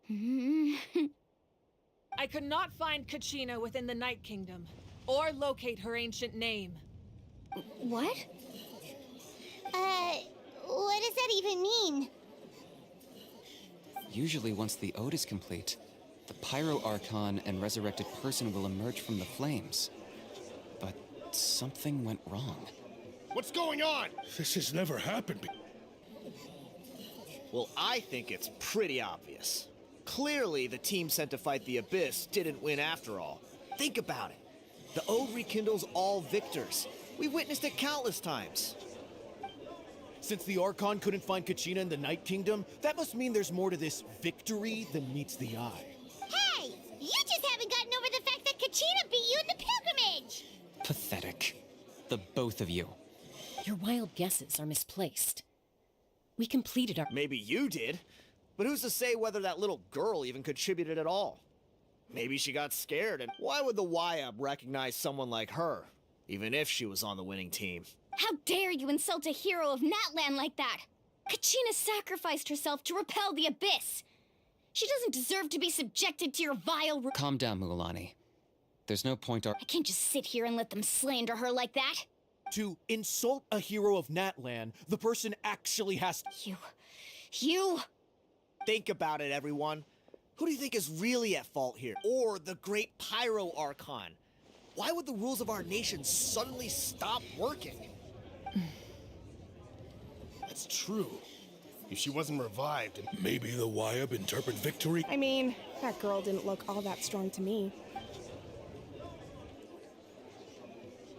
I could not find Kachina within the Night Kingdom, or locate her ancient name. What? What does that even mean? Usually once the ode is complete, the Pyro Archon and resurrected person will emerge from the flames. But something went wrong. What's going on? This has never happened. Well, I think it's pretty obvious. Clearly, the team sent to fight the Abyss didn't win after all. Think about it. The ode rekindles all victors. We've witnessed it countless times. Since the Archon couldn't find Kachina in the Night Kingdom, that must mean there's more to this victory than meets the eye. Hey! You just haven't gotten over the fact that Kachina beat you in the pilgrimage! Pathetic. The both of you. Your wild guesses are misplaced. We completed our— Maybe you did, but who's to say whether that little girl even contributed at all? Maybe she got scared, and why would the YAB recognize someone like her, even if she was on the winning team? How dare you insult a hero of Natlan like that? Kachina sacrificed herself to repel the Abyss! She doesn't deserve to be subjected to your vile— Calm down, Mualani. There's no point I can't just sit here and let them slander her like that. To insult a hero of Natlan, the person actually has to— You... Think about it, everyone. Who do you think is really at fault here? Or the great Pyro Archon? Why would the rules of our nation suddenly stop working? That's true. If she wasn't revived and... Maybe the Wyab interpret victory? I mean, that girl didn't look all that strong to me.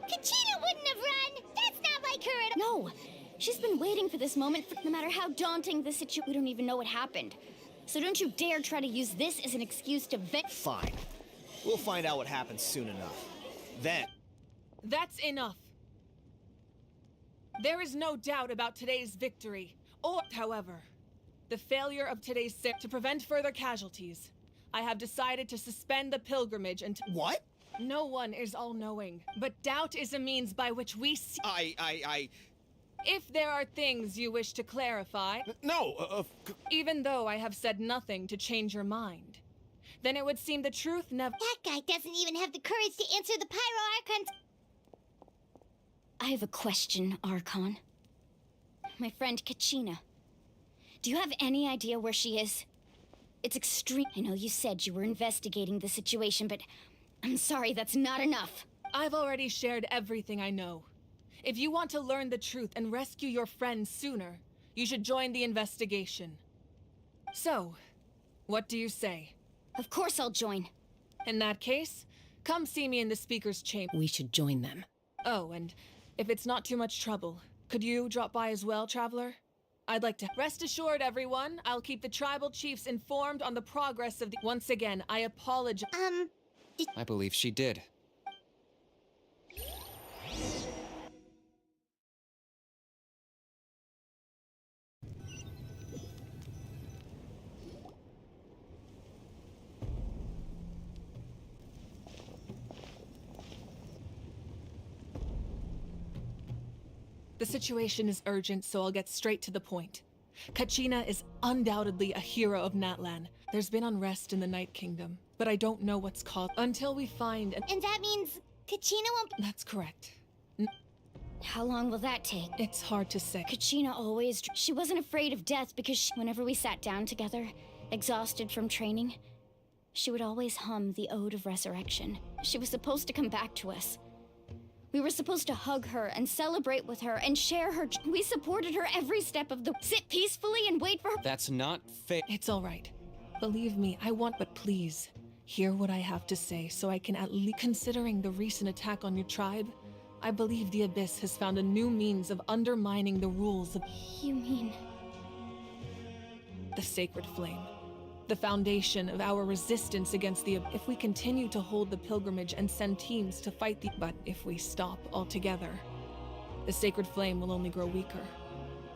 Kachina wouldn't have run! That's not like her at all! No! She's been waiting for this moment no matter how daunting the situation. We don't even know what happened. So don't you dare try to use this as an excuse to Fine. We'll find out what happens soon enough. Then... That's enough. There is no doubt about today's victory. However, the failure of today's to prevent further casualties. I have decided to suspend the pilgrimage until— What? No one is all-knowing, but doubt is a means by which we see— If there are things you wish to clarify— No, even though I have said nothing to change your mind, then it would seem the truth never— That guy doesn't even have the courage to answer the Pyro Archon's— I have a question, Archon. My friend Kachina. Do you have any idea where she is? It's extreme— I know you said you were investigating the situation, but I'm sorry, that's not enough. I've already shared everything I know. If you want to learn the truth and rescue your friends sooner, you should join the investigation. So, what do you say? Of course I'll join. In that case, come see me in the speaker's chamber. We should join them. Oh, and if it's not too much trouble, could you drop by as well, Traveler? I'd like to— Rest assured, everyone, I'll keep the tribal chiefs informed on the progress of the— Once again, I apologize— I believe she did. The situation is urgent, so I'll get straight to the point. Kachina is undoubtedly a hero of Natlan. There's been unrest in the Night Kingdom, but I don't know what's caused until we find— And that means Kachina won't— That's correct. How long will that take? It's hard to say. Kachina always— She wasn't afraid of death because whenever we sat down together, exhausted from training, she would always hum the Ode of Resurrection. She was supposed to come back to us. We were supposed to hug her and celebrate with her and share her— We supported her every step of the— Sit peacefully and wait for her— That's not fair. It's all right. Believe me, I want— But please, hear what I have to say so I can at least— Considering the recent attack on your tribe, I believe the Abyss has found a new means of undermining the rules of— You mean— The Sacred Flame. The foundation of our resistance against the— If we continue to hold the pilgrimage and send teams to fight the— But if we stop altogether, the Sacred Flame will only grow weaker.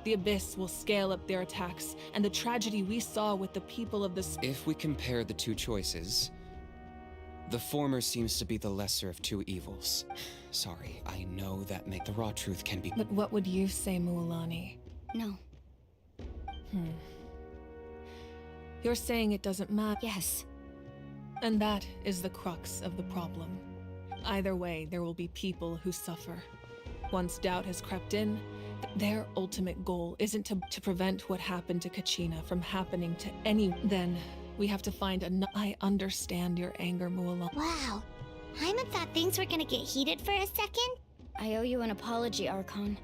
The Abyss will scale up their attacks, and the tragedy we saw with the people of the— If we compare the two choices, the former seems to be the lesser of two evils. Sorry, I know that the raw truth can be— But what would you say, Mualani? No. You're saying it doesn't matter. Yes. And that is the crux of the problem. Either way, there will be people who suffer. Once doubt has crept in, their ultimate goal isn't to prevent what happened to Kachina from happening to anyone. Then we have to find I understand your anger, Mulan. Wow. Hyman thought things were gonna get heated for a second. I owe you an apology, Archon.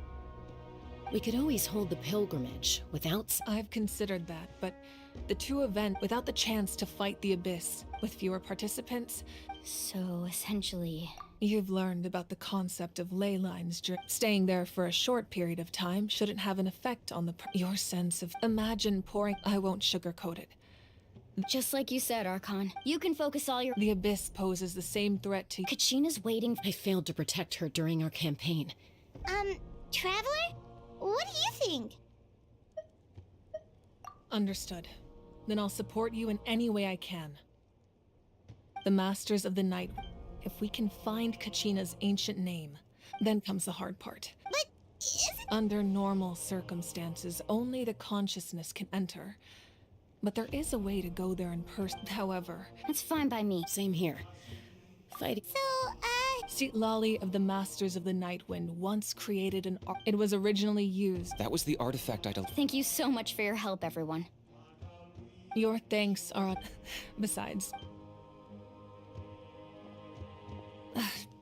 We could always hold the pilgrimage without. I've considered that, but the two events without the chance to fight the Abyss, with fewer participants, So, essentially... you've learned about the concept of ley lines. Staying there for a short period of time shouldn't have an effect on your sense of... Imagine pouring... I won't sugarcoat it. Just like you said, Archon. You can focus all your... The Abyss poses the same threat to... Kachina's waiting... I failed to protect her during our campaign. Traveler? What do you think? Understood. Then I'll support you in any way I can. The Masters of the Night... If we can find Kachina's ancient name, then comes the hard part. But isn't... Under normal circumstances, only the consciousness can enter. But there is a way to go there in person. However, That's fine by me. Same here. Fighting. So, Seat Lolly of the Masters of the Nightwind once created an art. It was originally used. That was the artifact I don't. Thank you so much for your help, everyone. Your thanks are on. Besides.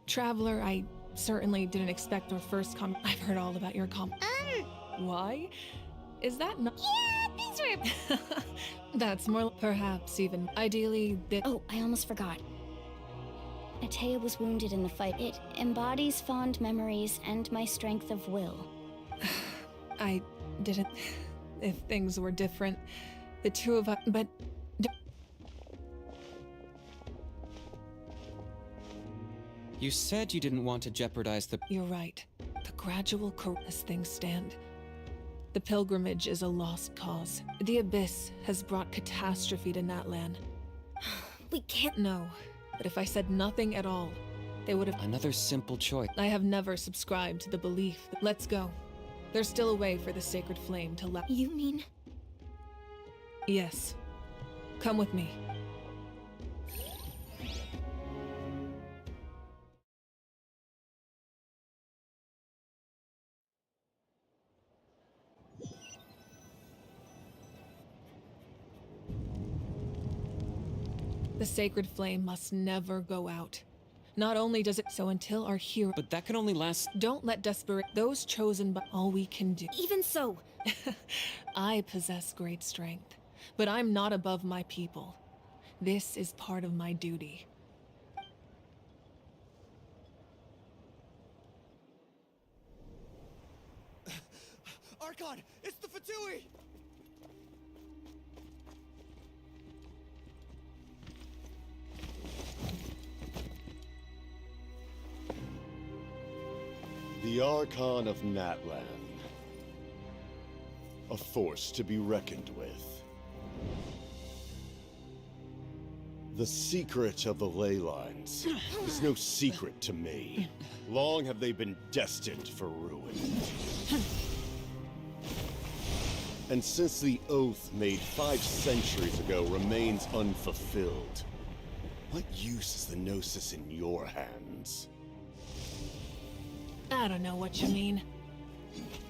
Traveler, I certainly didn't expect our first I've heard all about your Why? Is that not. yeah, things were... That's more. Perhaps even. Ideally, Oh, I almost forgot. Atea was wounded in the fight. It embodies fond memories and my strength of will. I didn't. If things were different, the two of us. But. You said you didn't want to jeopardize the. You're right. The gradual as things stand. The pilgrimage is a lost cause. The Abyss has brought catastrophe to Natlan. We can't. No, but if I said nothing at all, they would have. Another simple choice. I have never subscribed to the belief. Let's go. There's still a way for the sacred flame to You mean? Yes. Come with me. The sacred flame must never go out. Not only does it so until our hero. But that can only last. Don't let those chosen by all we can do. Even so. I possess great strength, but I'm not above my people. This is part of my duty. Archon, it's the Fatui! The Archon of Natlan. A force to be reckoned with. The secret of the ley lines is no secret to me. Long have they been destined for ruin. And since the oath made 5 centuries ago remains unfulfilled, what use is the Gnosis in your hands? I don't know what you mean.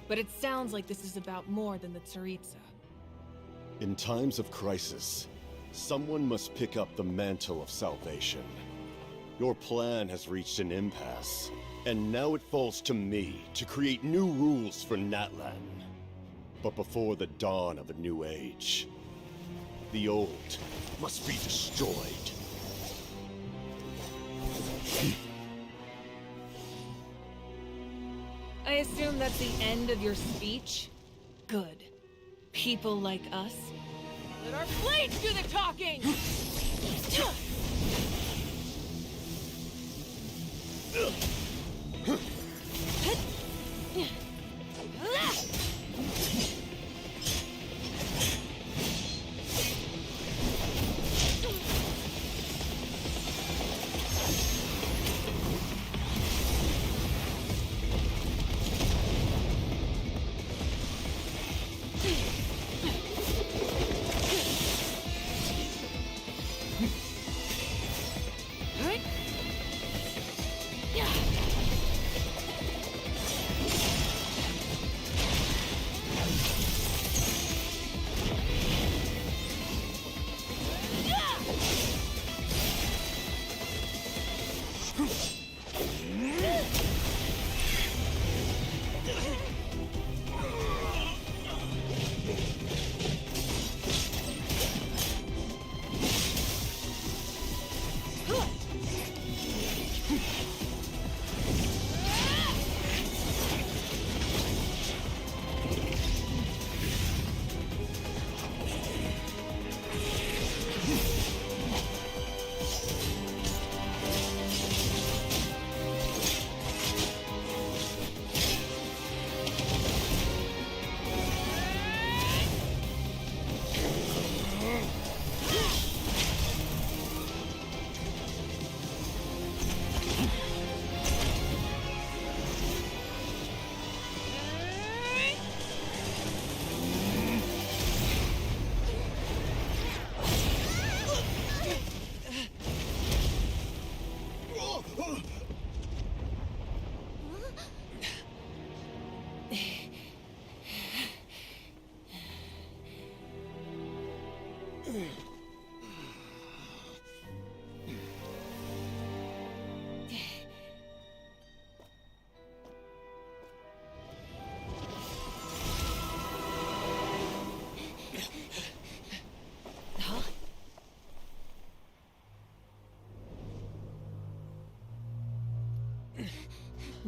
But it sounds like this is about more than the Tsaritsa. In times of crisis, someone must pick up the mantle of salvation. Your plan has reached an impasse, and now it falls to me to create new rules for Natlan. But before the dawn of a new age, the old must be destroyed. I assume that's the end of your speech? Good. People like us. Let our blades do the talking!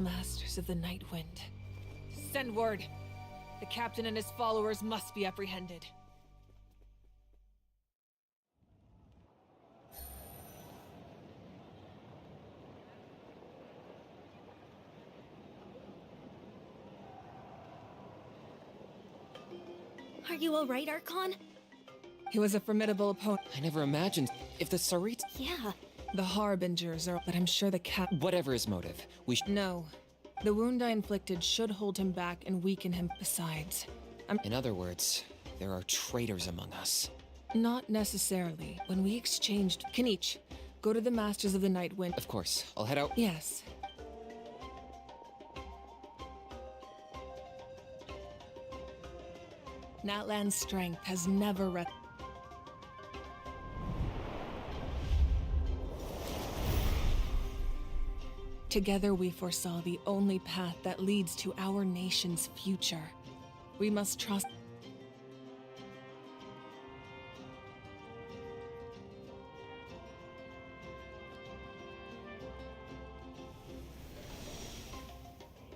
Masters of the Night Wind. Send word. The captain and his followers must be apprehended. Are you alright, Archon? He was a formidable opponent. I never imagined if the Sarit. Yeah. The Harbingers are, but I'm sure the Whatever his motive, we No. The wound I inflicted should hold him back and weaken him. Besides, In other words, there are traitors among us. not necessarily. When we exchanged... Kanich, go to the Masters of the Night Wind. Of course, I'll head out. Yes. Natlan's strength has never Together we foresaw the only path that leads to our nation's future. We must trust...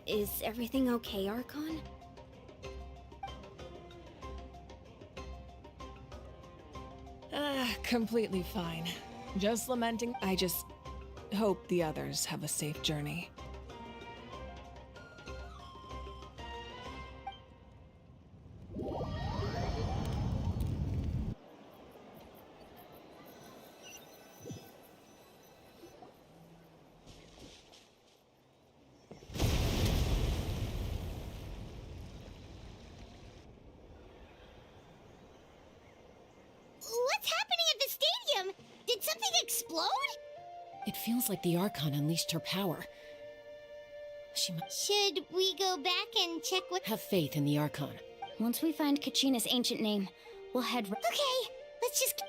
Is everything okay, Archon? Completely fine. Just lamenting. I just hope the others have a safe journey. What's happening at the stadium? Did something explode? It feels like the Archon unleashed her power. Should we go back and check what... Have faith in the Archon. Once we find Kachina's ancient name, we'll head... Okay, let's just...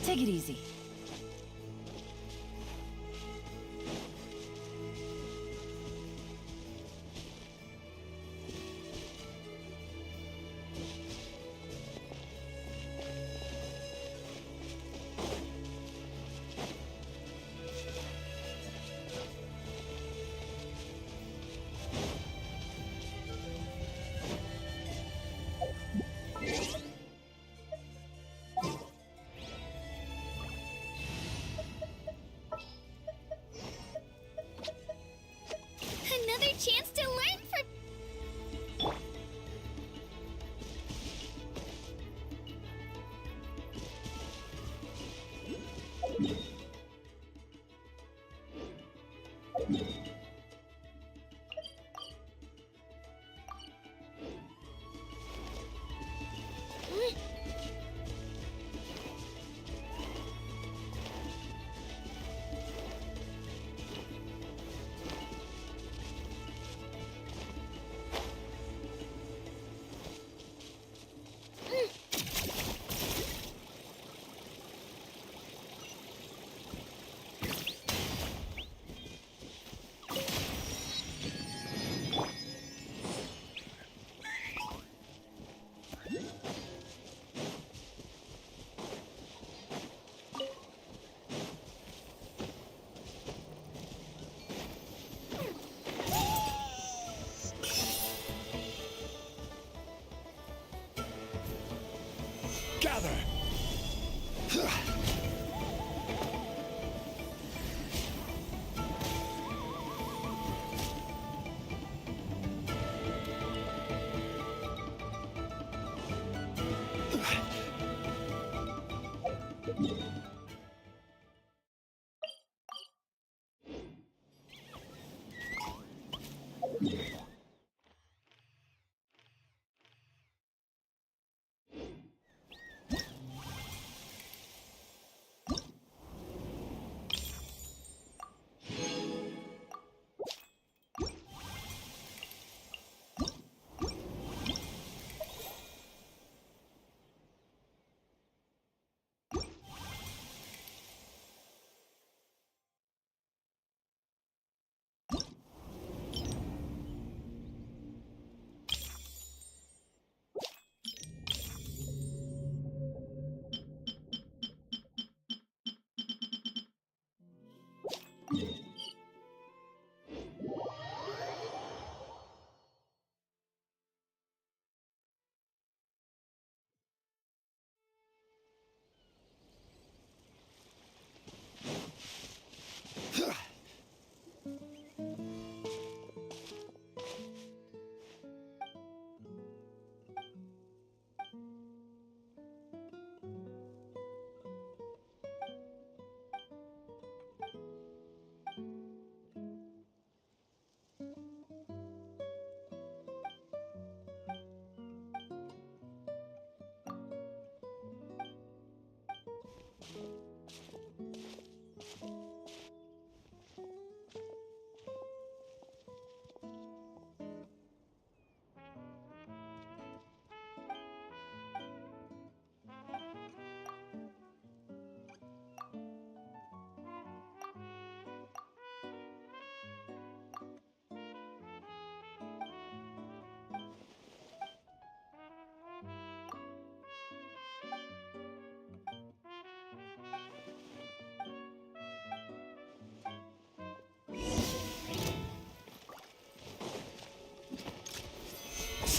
Take it easy.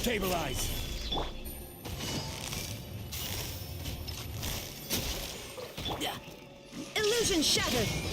Stabilize! Illusion shattered!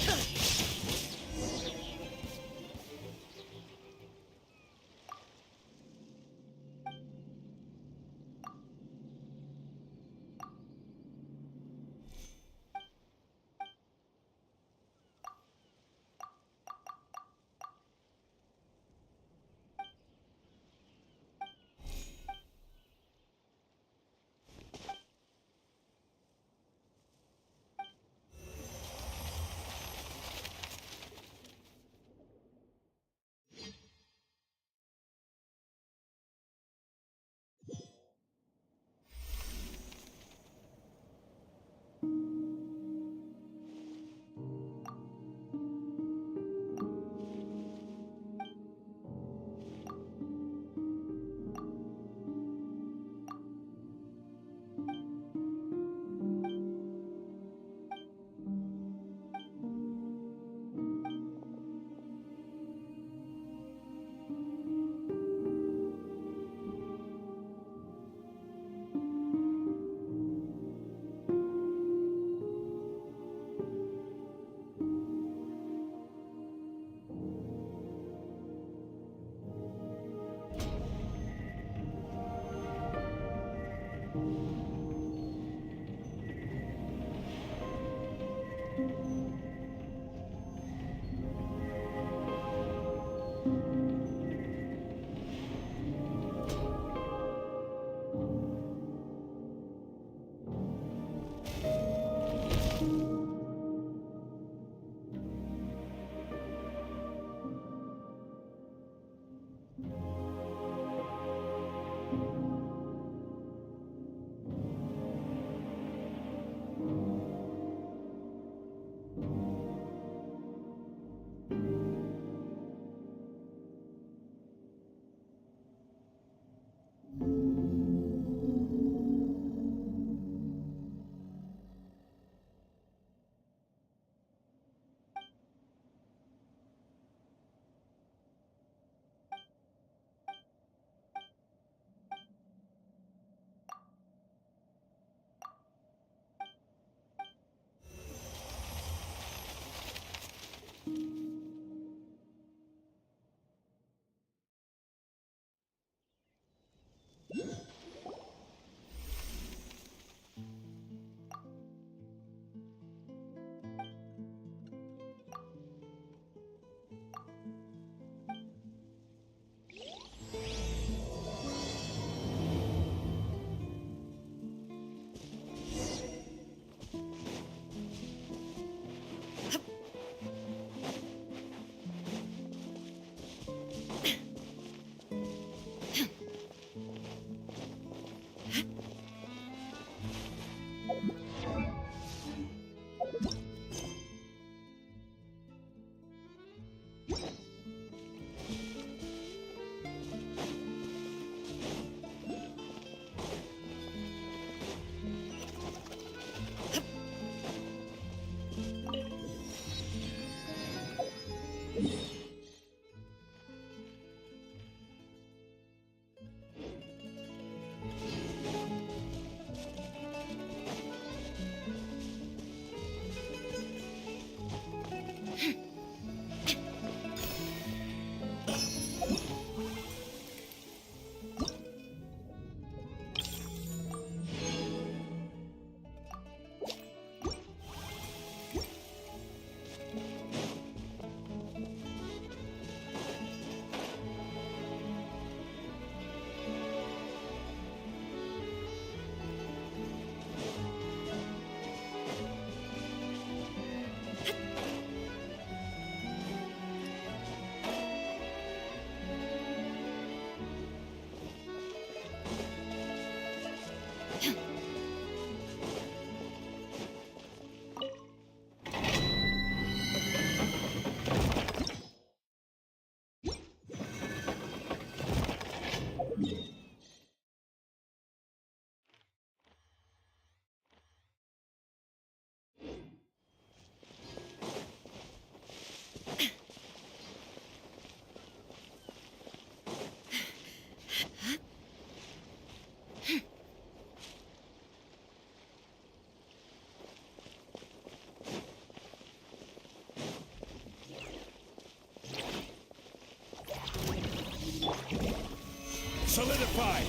Solidify!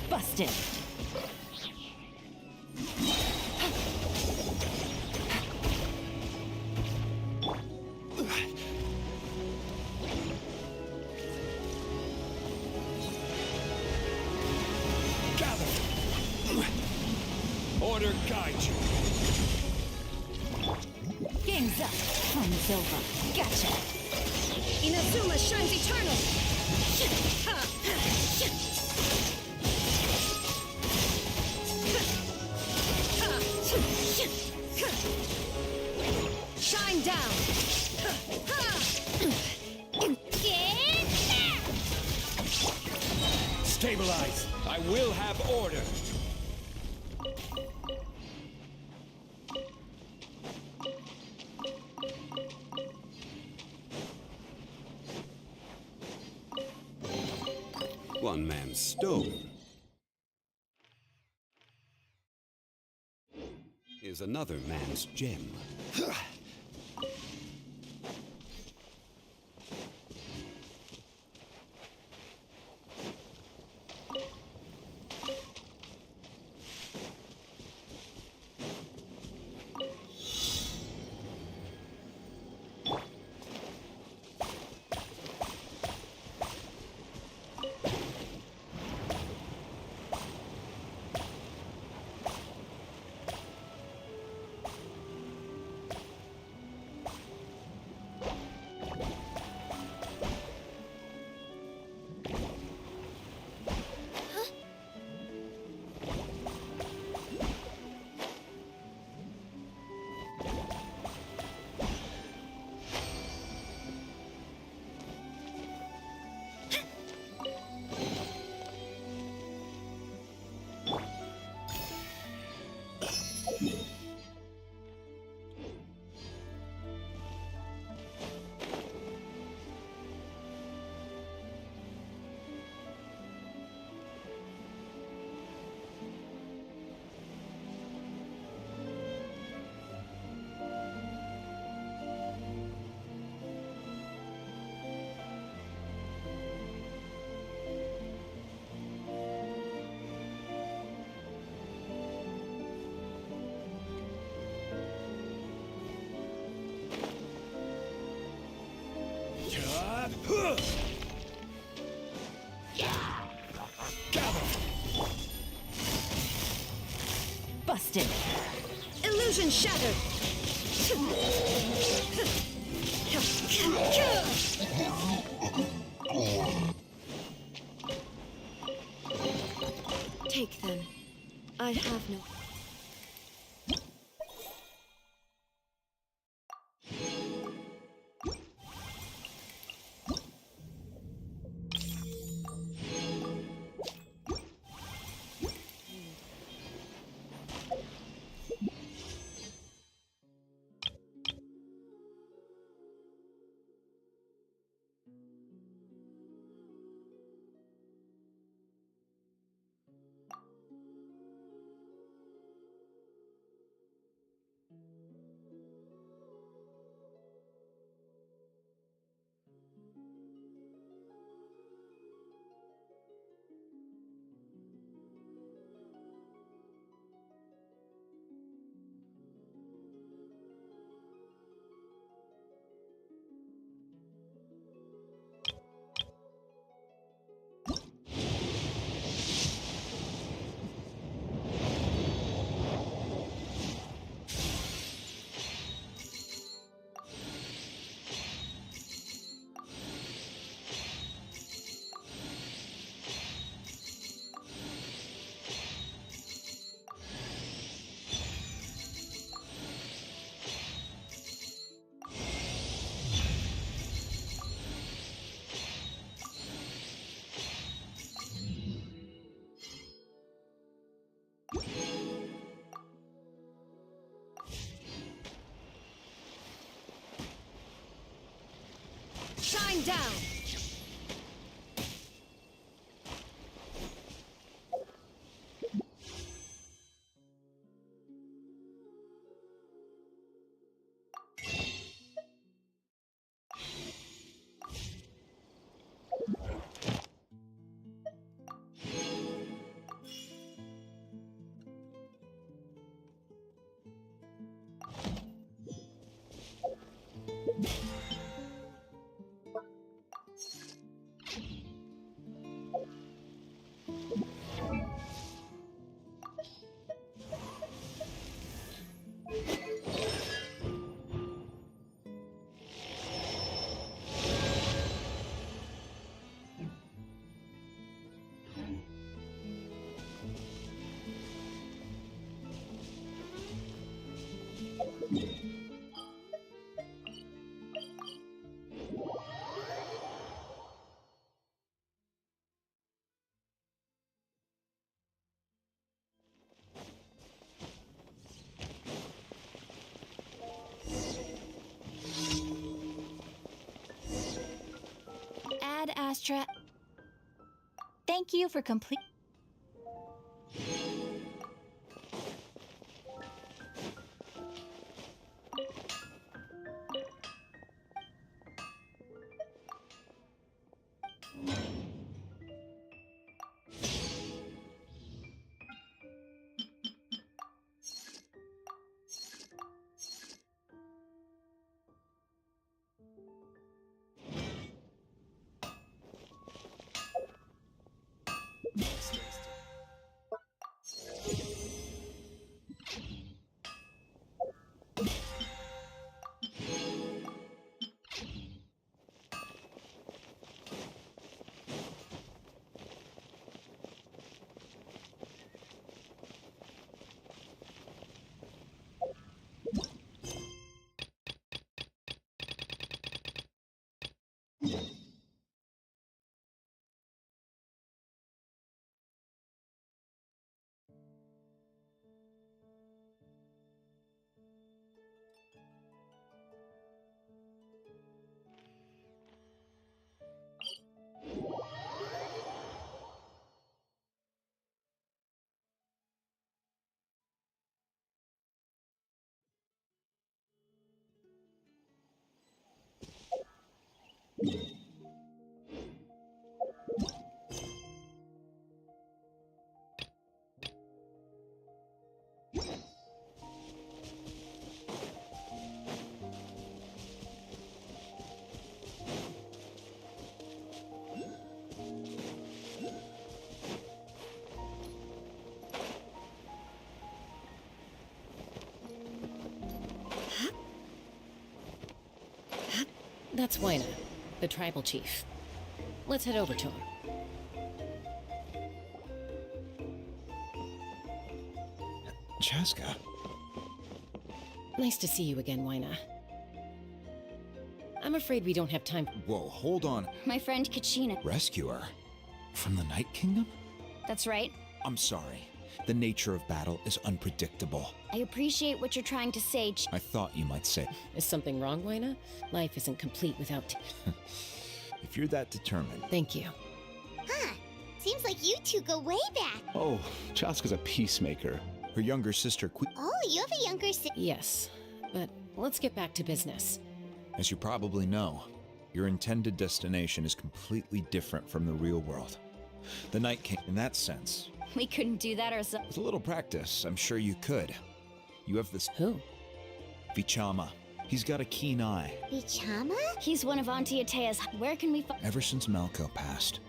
Busted. Gather! Order guide you. Game's up. Fun's over. Gotcha. Inazuma shines eternal! Shine down! Get back! Stabilize. I will have order. One man's stone is another man's gem. Busted. Illusion shattered! Take them. I have no... Shine down! Ad Astra. Thank you for complete. That's Wyna, the tribal chief. Let's head over to him. Chaska. Nice to see you again, Wyna. I'm afraid we don't have time. Whoa, hold on. My friend Kachina. Rescuer? From the Night Kingdom? That's right. I'm sorry. The nature of battle is unpredictable. I appreciate what you're trying to say. I thought you might say. Is something wrong, Wyna? Life isn't complete without... If you're that determined. Thank you. Huh. Seems like you two go way back. Oh, Chaska's a peacemaker. Her younger sister Oh, you have a younger sister. Yes, but let's get back to business. As you probably know, your intended destination is completely different from the real world. The Night King, in that sense. We couldn't do that ourselves. With a little practice, I'm sure you could. You have this... Who? Vichama. He's got a keen eye. Vichama? He's one of Auntie Atea's. Where can we find... Ever since Malco passed,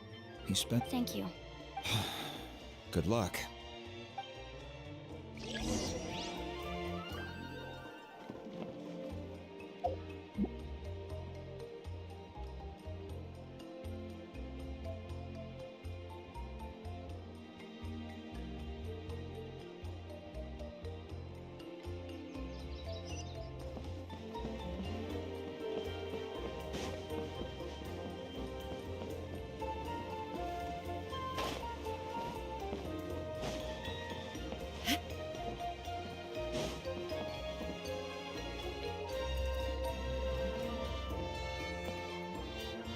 he spent... Thank you. Good luck.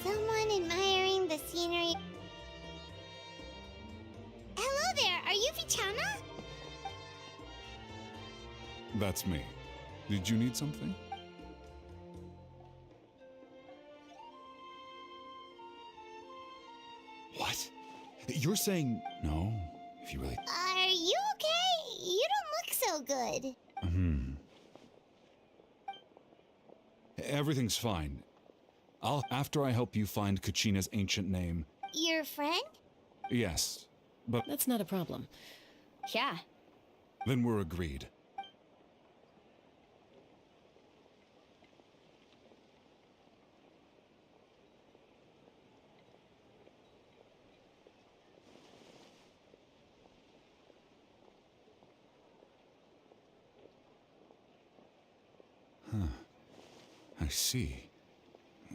Someone admiring the scenery. Hello there, are you Vichama? That's me. Did you need something? What? You're saying... No, if you really... Are you okay? You don't look so good. Everything's fine. After I help you find Kachina's ancient name. Your friend? Yes, but That's not a problem. Yeah. then we're agreed. I see.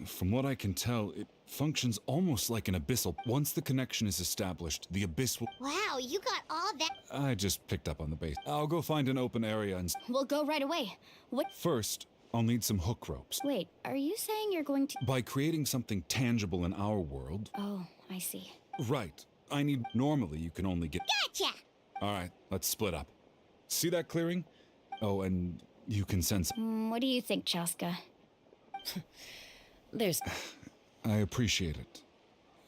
From what I can tell, it functions almost like an abyssal. Once the connection is established, the abyss will... Wow, you got all that. I just picked up on the base. I'll go find an open area and... We'll go right away. What? First, I'll need some hook ropes. Wait, are you saying you're going to... By creating something tangible in our world... Oh, I see. Right. I need... Normally, you can only get... Gotcha! Alright, let's split up. See that clearing? Oh, and you can sense... What do you think, Chaska? There's... I appreciate it.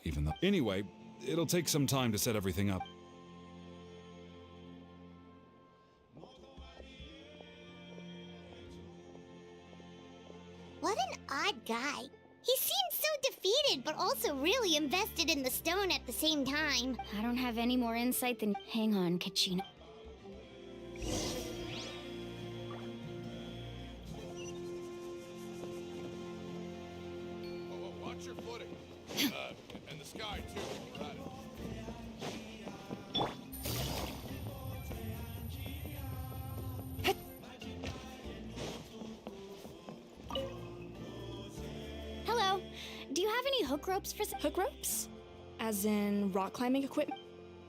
Even though... Anyway, it'll take some time to set everything up. What an odd guy. He seems so defeated, but also really invested in the stone at the same time. I don't have any more insight than... Hang on, Kachina. Watch your footing. And the sky, too. We're at it. Hello. Do you have any hook ropes for... Hook ropes? As in rock climbing equipment?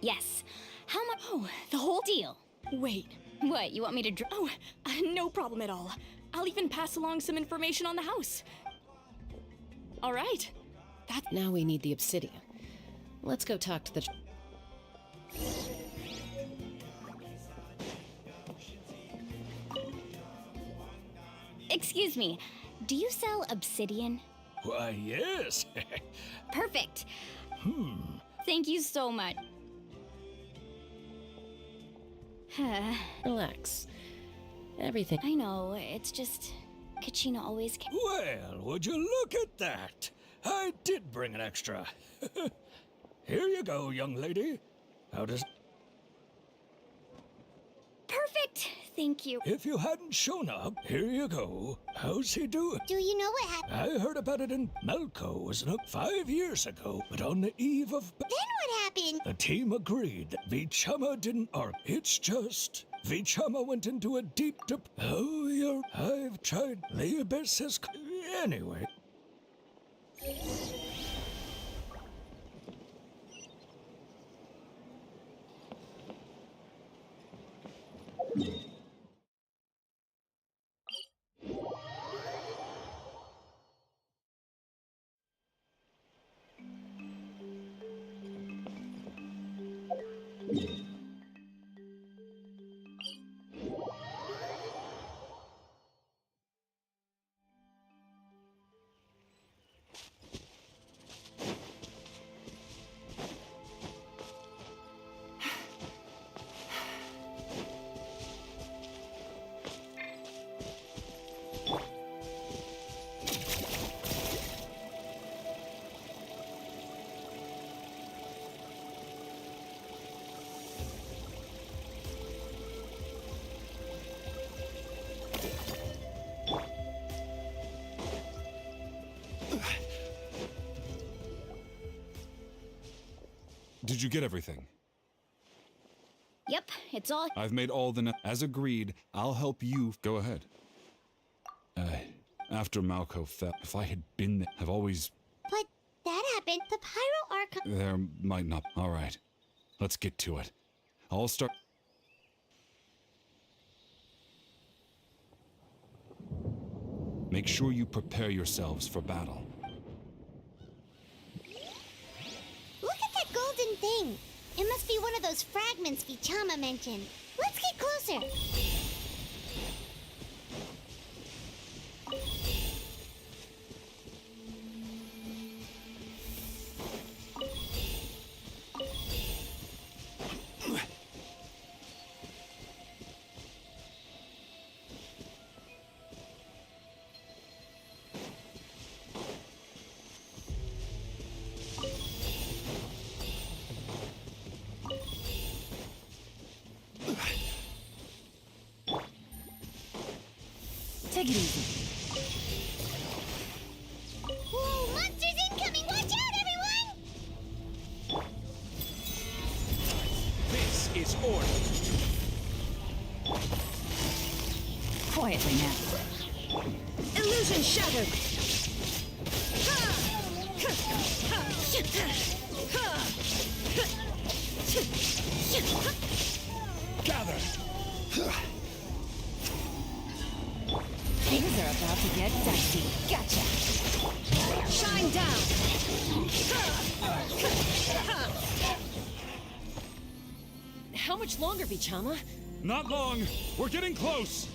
Yes. How much... Oh, the whole deal. Wait. What, you want me to Oh, no problem at all. I'll even pass along some information on the house. All right. Now we need the obsidian. Let's go talk to the... Excuse me. Do you sell obsidian? Why, yes. Perfect. Thank you so much. Relax. Everything... I know, it's just... Kachina always... Well, would you look at that? I did bring an extra. Here you go, young lady. How does... Perfect! Thank you. If you hadn't shown up, here you go. How's he doing? Do you know what happened? I heard about it in Malco, wasn't it? 5 years ago, but on the eve of... Then what happened? The team agreed that Vichama didn't arc. It's just... Vichama went into a deep dip... Oh, I've tried... The abyss has... Anyway... Did you get everything? Yep, it's all... I've made all the... As agreed, I'll help you... Go ahead. After Malco fell, if I had been there, I've always... But that happened. The Pyro Archon... There might not... All right. Let's get to it. I'll start... Make sure you prepare yourselves for battle. Look at that golden thing. It must be one of those fragments Vichama mentioned. Let's get closer. Take it easy. Whoa, monsters incoming! Watch out, everyone! This is order. Quietly now. Illusion shattered! Gather. Things are about to get dicey. Gotcha! Shine down! How much longer, Vichama? Not long. We're getting close.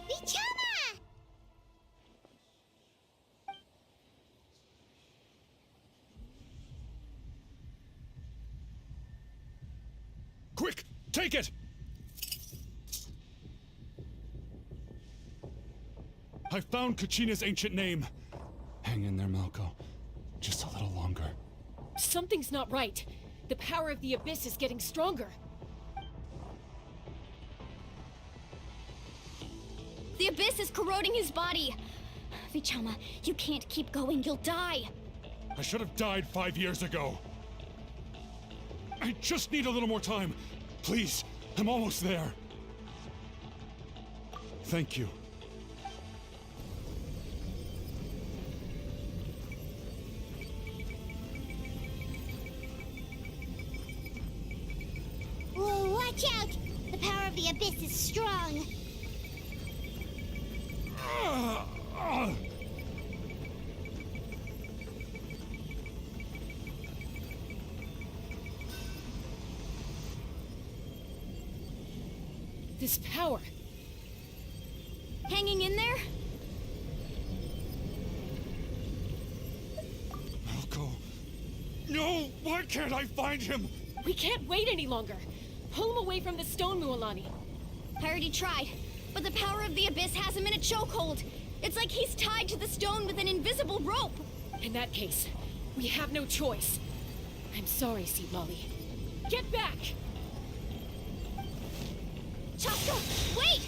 Vichama! Quick, take it! I found Kachina's ancient name. Hang in there, Malko. Just a little longer. Something's not right. The power of the Abyss is getting stronger. The Abyss is corroding his body. Vichama, you can't keep going. You'll die. I should have died 5 years ago. I just need a little more time. Please, I'm almost there. Thank you. Whoa, watch out! The power of the Abyss is strong. This power. Hanging in there? Malko. No! Why can't I find him? We can't wait any longer. Pull him away from the stone, Mualani. I already tried, but the power of the Abyss has him in a chokehold. It's like he's tied to the stone with an invisible rope. In that case, we have no choice. I'm sorry, Seed Lolly. Get back! Chaska, wait!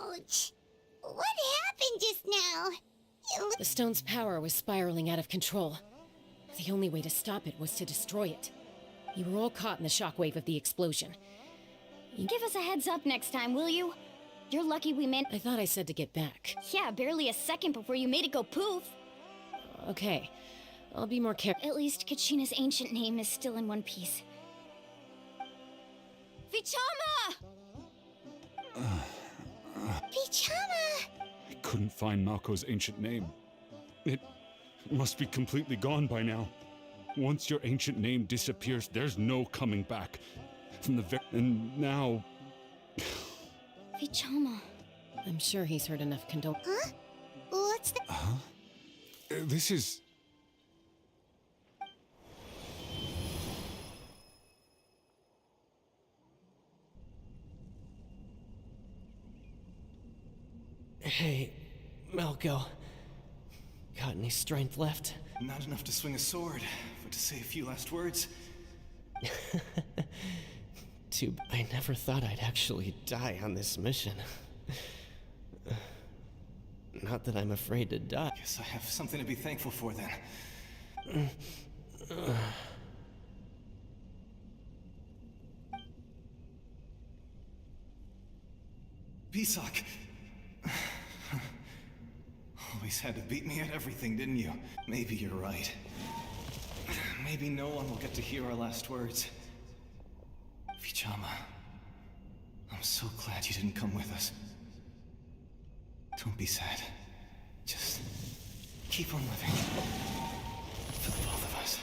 Ouch! What happened just now? The stone's power was spiraling out of control. The only way to stop it was to destroy it. You were all caught in the shockwave of the explosion. Give us a heads up next time, will you? You're lucky we meant. I thought I said to get back. Yeah, barely a second before you made it go poof. Okay, I'll be more careful. At least Kachina's ancient name is still in one piece. Vichama! Vichama! I couldn't find Malko's ancient name. It must be completely gone by now. Once your ancient name disappears, there's no coming back. From the and now... Vichama. I'm sure he's heard enough Huh? What's that? Huh? This is... Hey, Malko. Got any strength left? Not enough to swing a sword, but to say a few last words. I never thought I'd actually die on this mission. Not that I'm afraid to die. Guess I have something to be thankful for then. Pisak! Always had to beat me at everything, didn't you? Maybe you're right. Maybe no one will get to hear our last words. Vichama, I'm so glad you didn't come with us. Don't be sad. Just keep on living. For the both of us.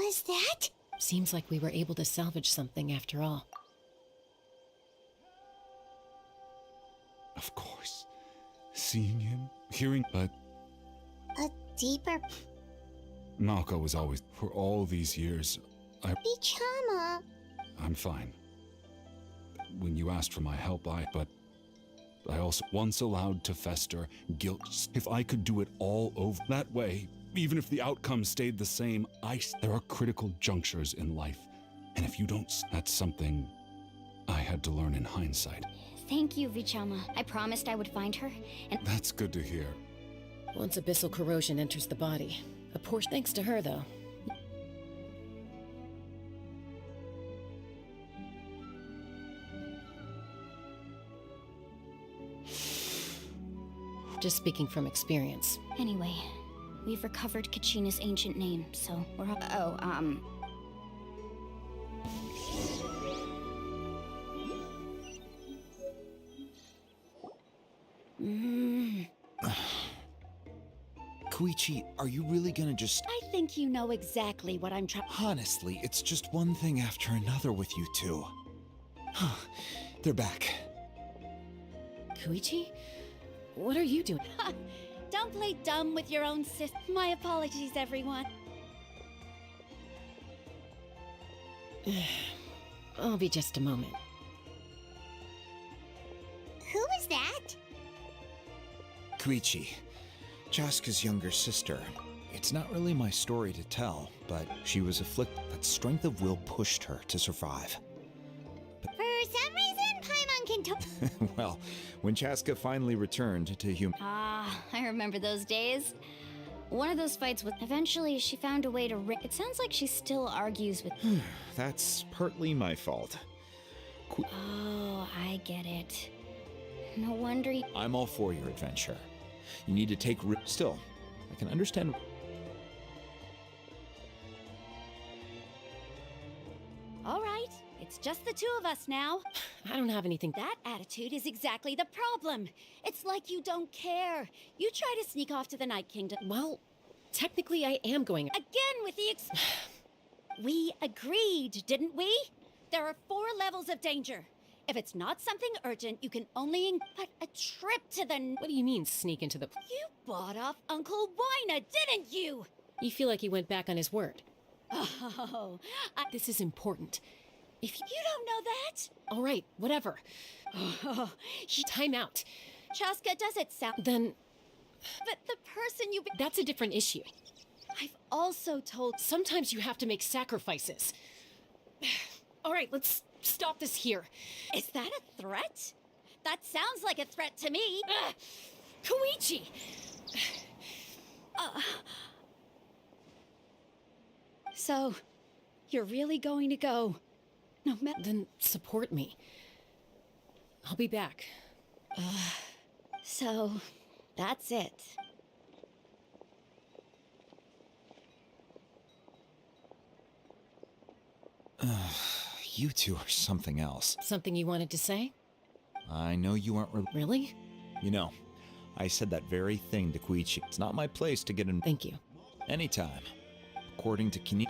Was that? Seems like we were able to salvage something after all. Of course. Seeing him, hearing, but A deeper... Malko was always, for all these years, Vichama. I'm fine. When you asked for my help, but I also once allowed to fester guilt. If I could do it all over that way, even if the outcome stayed the same, there are critical junctures in life. And if you don't, that's something I had to learn in hindsight. Thank you, Vichama. I promised I would find her, and That's good to hear. Once abyssal corrosion enters the body, a portion thanks to her, though. Just speaking from experience. anyway, we've recovered Kachina's ancient name, so we're... Koichi, are you really gonna just... I think you know exactly what I'm trying... Honestly, it's just one thing after another with you two. They're back. Koichi? What are you doing? Don't play dumb with your own sis... My apologies, everyone. I'll be just a moment. Who is that? Koichi, Chaska's younger sister. It's not really my story to tell, but she was afflicted, but strength of will pushed her to survive. For some reason, Paimon can talk. Well, when Chaska finally returned to human... Ah, I remember those days. One of those fights with... Eventually, she found a way to... It sounds like she still argues with... That's partly my fault. Oh, I get it. No wonder you... I'm all for your adventure. You need to take still, I can understand. All right, it's just the two of us now. I don't have anything. That attitude is exactly the problem. It's like you don't care. You try to sneak off to the Night Kingdom. Well, technically I am going... Again with the We agreed, didn't we? There are 4 levels of danger. If it's not something urgent, you can only... But a trip to the... What do you mean, sneak into the... You bought off Uncle Wina, didn't you? You feel like he went back on his word. Oh, This is important. If you don't know that? All right, whatever. Time out. Chaska, does it sound... Then... But the person you... That's a different issue. I've also told... Sometimes you have to make sacrifices. All right, let's stop this here. Is that a threat? That sounds like a threat to me. Koichi! So, you're really going to go? No matter... Then support me. I'll be back. So, that's it. You two are something else. Something you wanted to say? I know you aren't Really? You know, I said that very thing to Koichi. It's not my place to get in... Thank you. Anytime. According to Kini...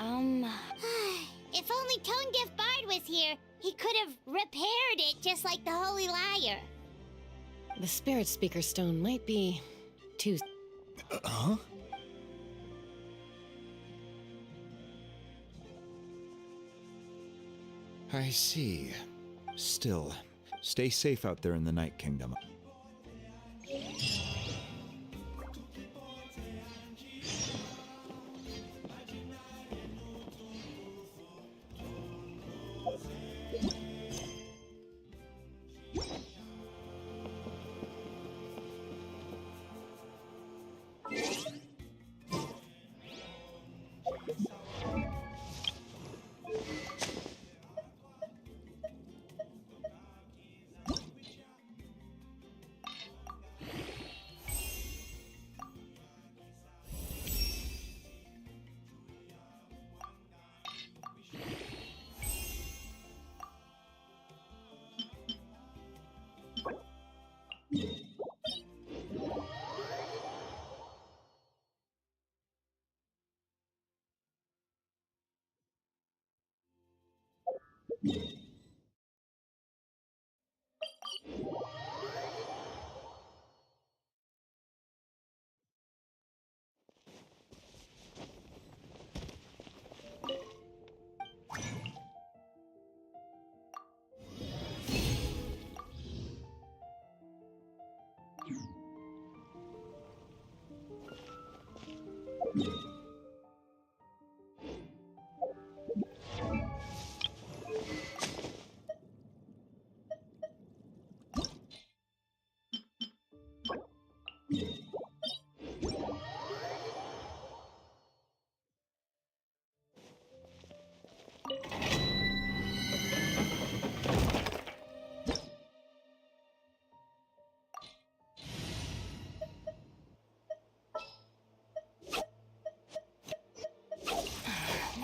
If only Tonegif Bard was here, he could have repaired it just like the Holy Liar. The Spirit Speaker Stone might be... too... Huh? I see. Still, stay safe out there in the Night Kingdom.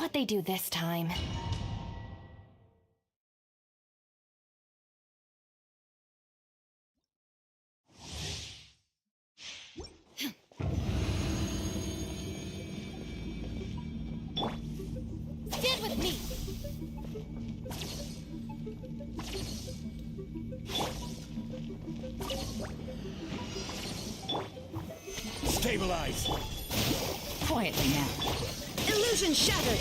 How'd they do this time? Stand with me! Stabilize! Quietly now. Illusion shattered!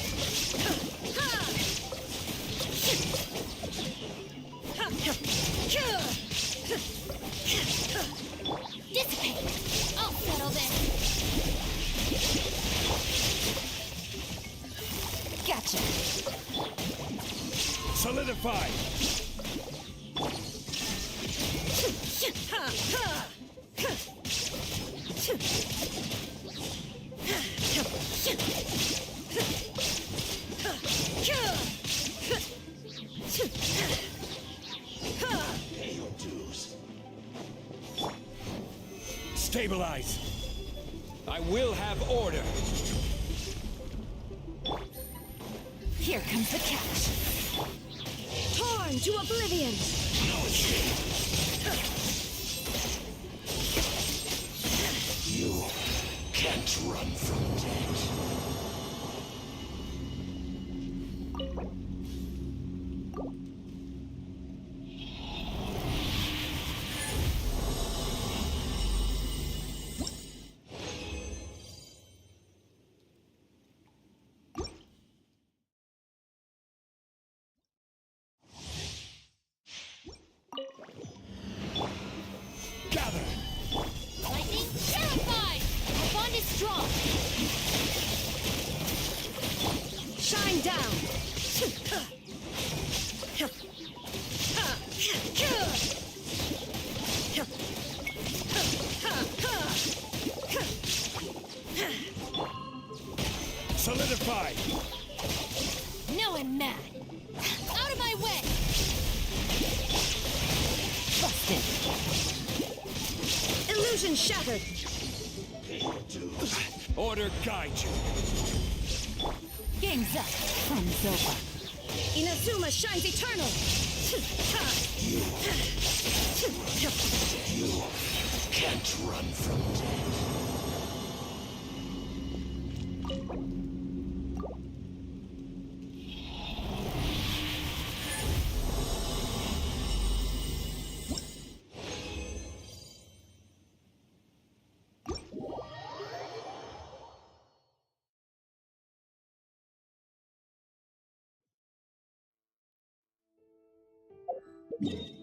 Dissipate! I'll settle this! Gotcha! Solidify! Stabilize! I will have order! Here comes the catch. Torn to oblivion! You can't run from death. Gather! Lightning terrified! Our bond is strong! Shine down! Solidify! Now I'm mad! Out of my way! Busted! Illusion shattered! Order guide you! Game's up. Fun's over. Inazuma shines eternal! You can't run from death. Yeah.